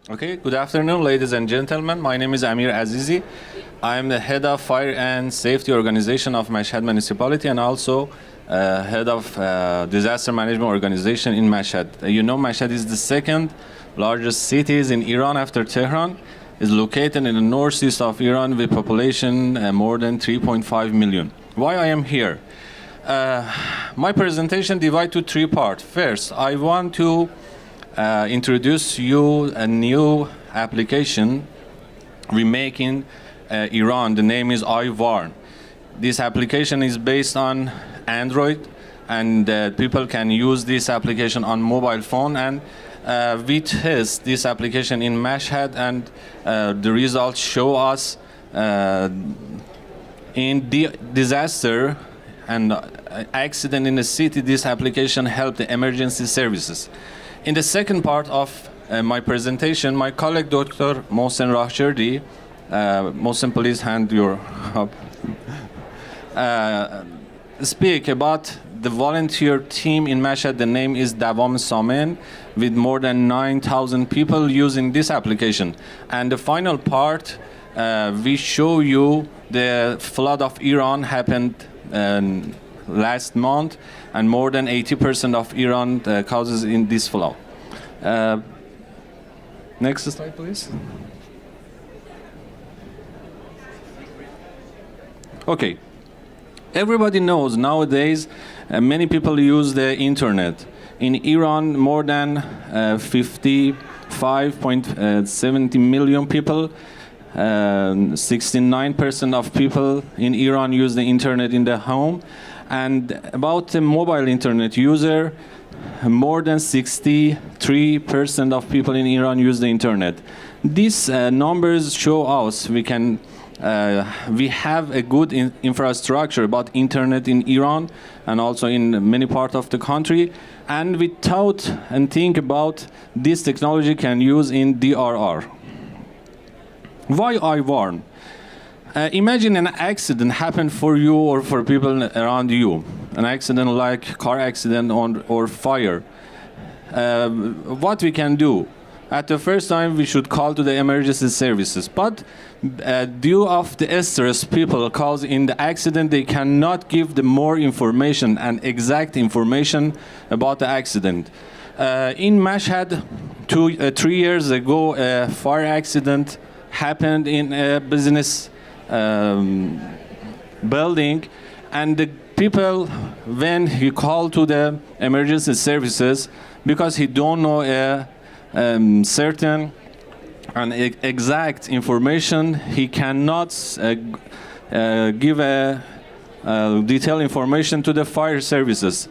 Okay, good afternoon, ladies and gentlemen. My name is Amir Azizi. I am the head of Fire and Safety Organization of Mashhad Municipality and also head of Disaster Management Organization in Mashhad. You know, Mashhad is the second largest cities in Iran after Tehran. Is located in the northeast of Iran with population more than 3.5 million. Why I am here? My presentation divided to three parts. First, I want to introduce you a new application we make in Iran. The name is Iwarn. This application is based on Android, and people can use this application on mobile phone. And we test this application in Mashhad, and the results show us in disaster and accident in the city, this application helped the emergency services. In the second part of my presentation, my colleague Dr. Mohsen Rahjerdi, Mohsen, please hand your up, speak about the volunteer team in Mashhad. The name is Davam Samen, with more than 9,000 people using this application. And the final part, we show you the flood of Iran happened last month, and more than 80% of Iran causes in this flood. Next slide, please. Okay. Everybody knows nowadays many people use the internet. In Iran, more than 55.70 million people, 69% of people in Iran use the internet in the home. And about the mobile internet user, more than 63% of people in Iran use the internet. These numbers show us we have a good infrastructure about internet in Iran and also in many parts of the country. And we thought and think about this technology can use in DRR. Why Iwarn? Imagine an accident happened for you or for people around you. An accident like car accident or fire. What we can do? At the first time, we should call to the emergency services. But due of the stress people caused in the accident, they cannot give the more information and exact information about the accident. In Mashhad, 3 years ago, a fire accident happened in a business building, and the people, when he called to the emergency services, because he don't know a certain and exact information, he cannot give a detailed information to the fire services.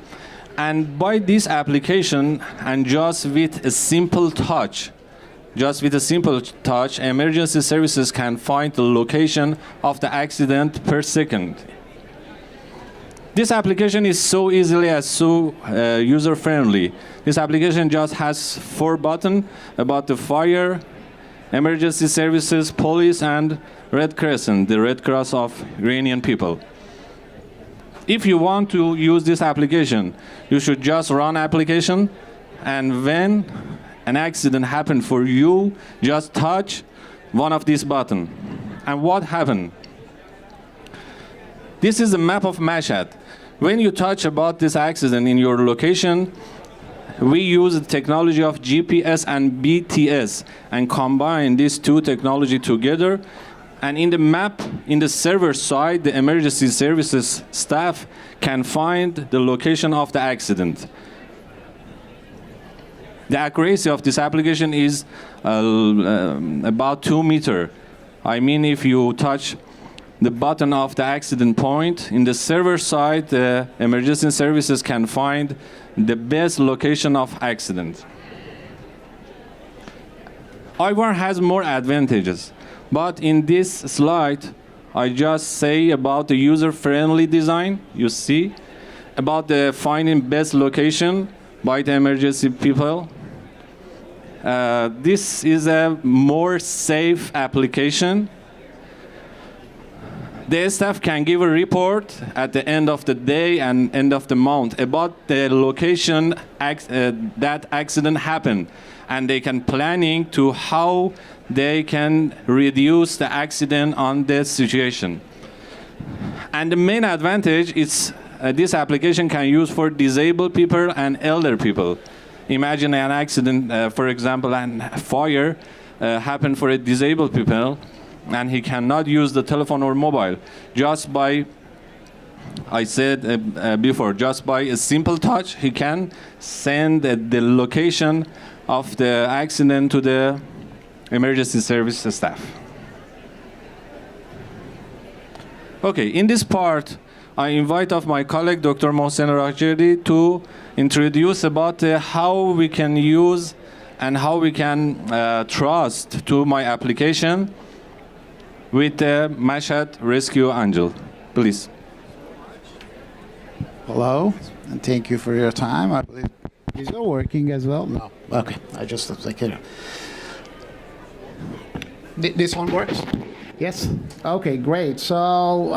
And by this application, and just with a simple touch, emergency services can find the location of the accident per second. This application is so easily and so user-friendly. This application just has 4 buttons about the fire, emergency services, police, and Red Crescent, the Red Cross of Iranian people. If you want to use this application, you should just run application, and when an accident happened for you, just touch one of these buttons. And what happened? This is a map of Mashhad. When you touch about this accident in your location, we use the technology of GPS and BTS and combine these two technology together. And in the map, in the server side, the emergency services staff can find the location of the accident. The accuracy of this application is about 2 meters. I mean, if you touch the button of the accident point, in the server side, the emergency services can find the best location of accident. Iwarn has more advantages, but in this slide, I just say about the user-friendly design, you see, about the finding best location by the emergency people. This is a more safe application. The staff can give a report at the end of the day and end of the month about the location that accident happened, and they can planning to how they can reduce the accident on this situation. And the main advantage is this application can use for disabled people and elder people. Imagine an accident, for example, a fire happened for a disabled people, and he cannot use the telephone or mobile. Just by, I said before, just by a simple touch, he can send the location of the accident to the emergency service staff. Okay, in this part, I invite of my colleague, Dr. Mohsen Rahjerdi, to introduce about how we can use and how we can trust to my application with the Mashhad Rescue Angel. Please. Hello, and thank you for your time. I believe is it working as well? No. Okay, I just was like, this one works. Yes. Okay, great. So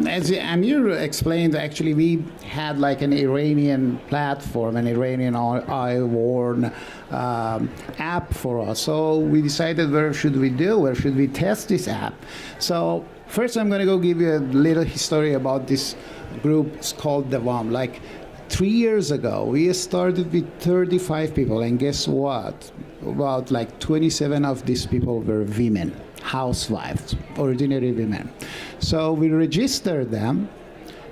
as Amir explained, actually we had like an Iranian platform, an Iranian Iwarn app for us. So we decided where should we test this app? So first I'm going to go give you a little history about this group. It's called DAVAM. Like 3 years ago, we started with 35 people, and guess what? About like 27 of these people were women. Housewives, ordinary women. So we registered them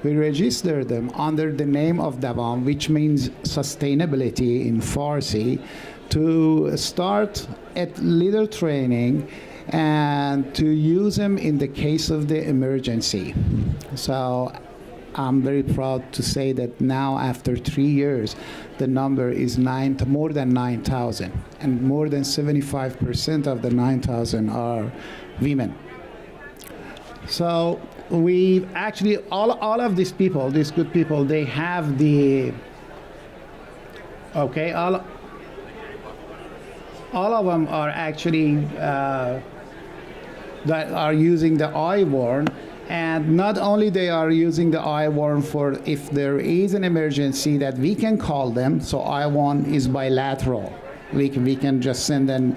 under the name of Davam, which means sustainability in Farsi, to start a little training and to use them in the case of the emergency. So I'm very proud to say that now, after 3 years, the number is more than 9,000, and more than 75% of the 9,000 are women. So we actually, all of these people, these good people, they have the, okay, all of them are actually, that are using the Iwarn. And not only they are using the Iwarn for if there is an emergency that we can call them. So Iwarn is bilateral. We can just send a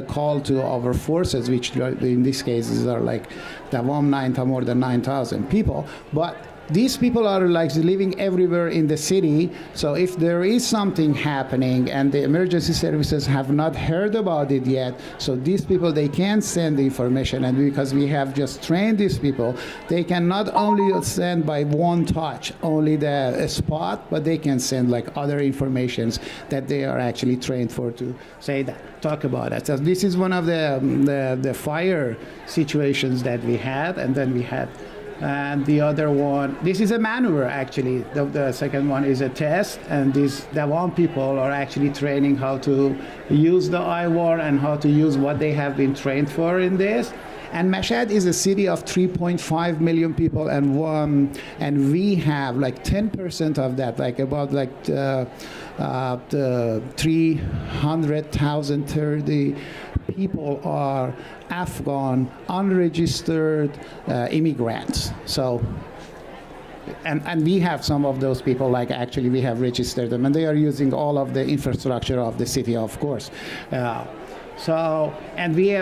call to our forces, which in this case are like more than 9,000 people. But these people are like living everywhere in the city. So if there is something happening and the emergency services have not heard about it yet, so these people, they can send the information. And because we have just trained these people, they can not only send by one touch only the spot, but they can send like other informations that they are actually trained for to say that, talk about it. So this is one of the fire situations that we had, and then we had. And the other one, this is a maneuver actually. The second one is a test, and the one people are actually training how to use the Iwarn and how to use what they have been trained for in this. And Mashhad is a city of 3.5 million people, and we have like 10% of that, like about like 300,030 people are Afghan, unregistered immigrants. So, and we have some of those people, like actually we have registered them, and they are using all of the infrastructure of the city, of course. So, and we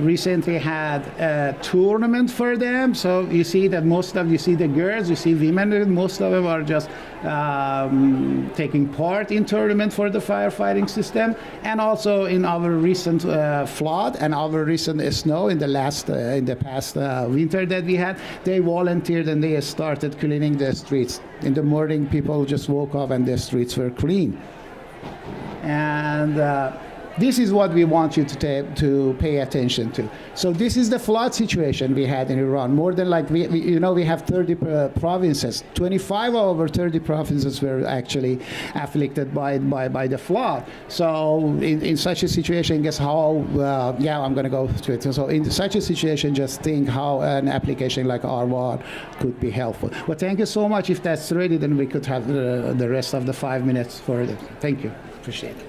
recently had a tournament for them. So you see that you see the girls, you see women, most of them are just taking part in tournament for the firefighting system. And also in our recent flood and our recent snow in the past winter that we had, they volunteered and they started cleaning the streets. In the morning, people just woke up and the streets were clean. And this is what we want you to pay attention to. So this is the flood situation we had in Iran. More than like, we have 30 provinces. 25 over 30 provinces were actually afflicted by the flood. So in such a situation, guess how, I'm going to go to it. So in such a situation, just think how an application like Iwarn could be helpful. Well, thank you so much. If that's ready, then we could have the rest of the 5 minutes for it. Thank you. Appreciate it.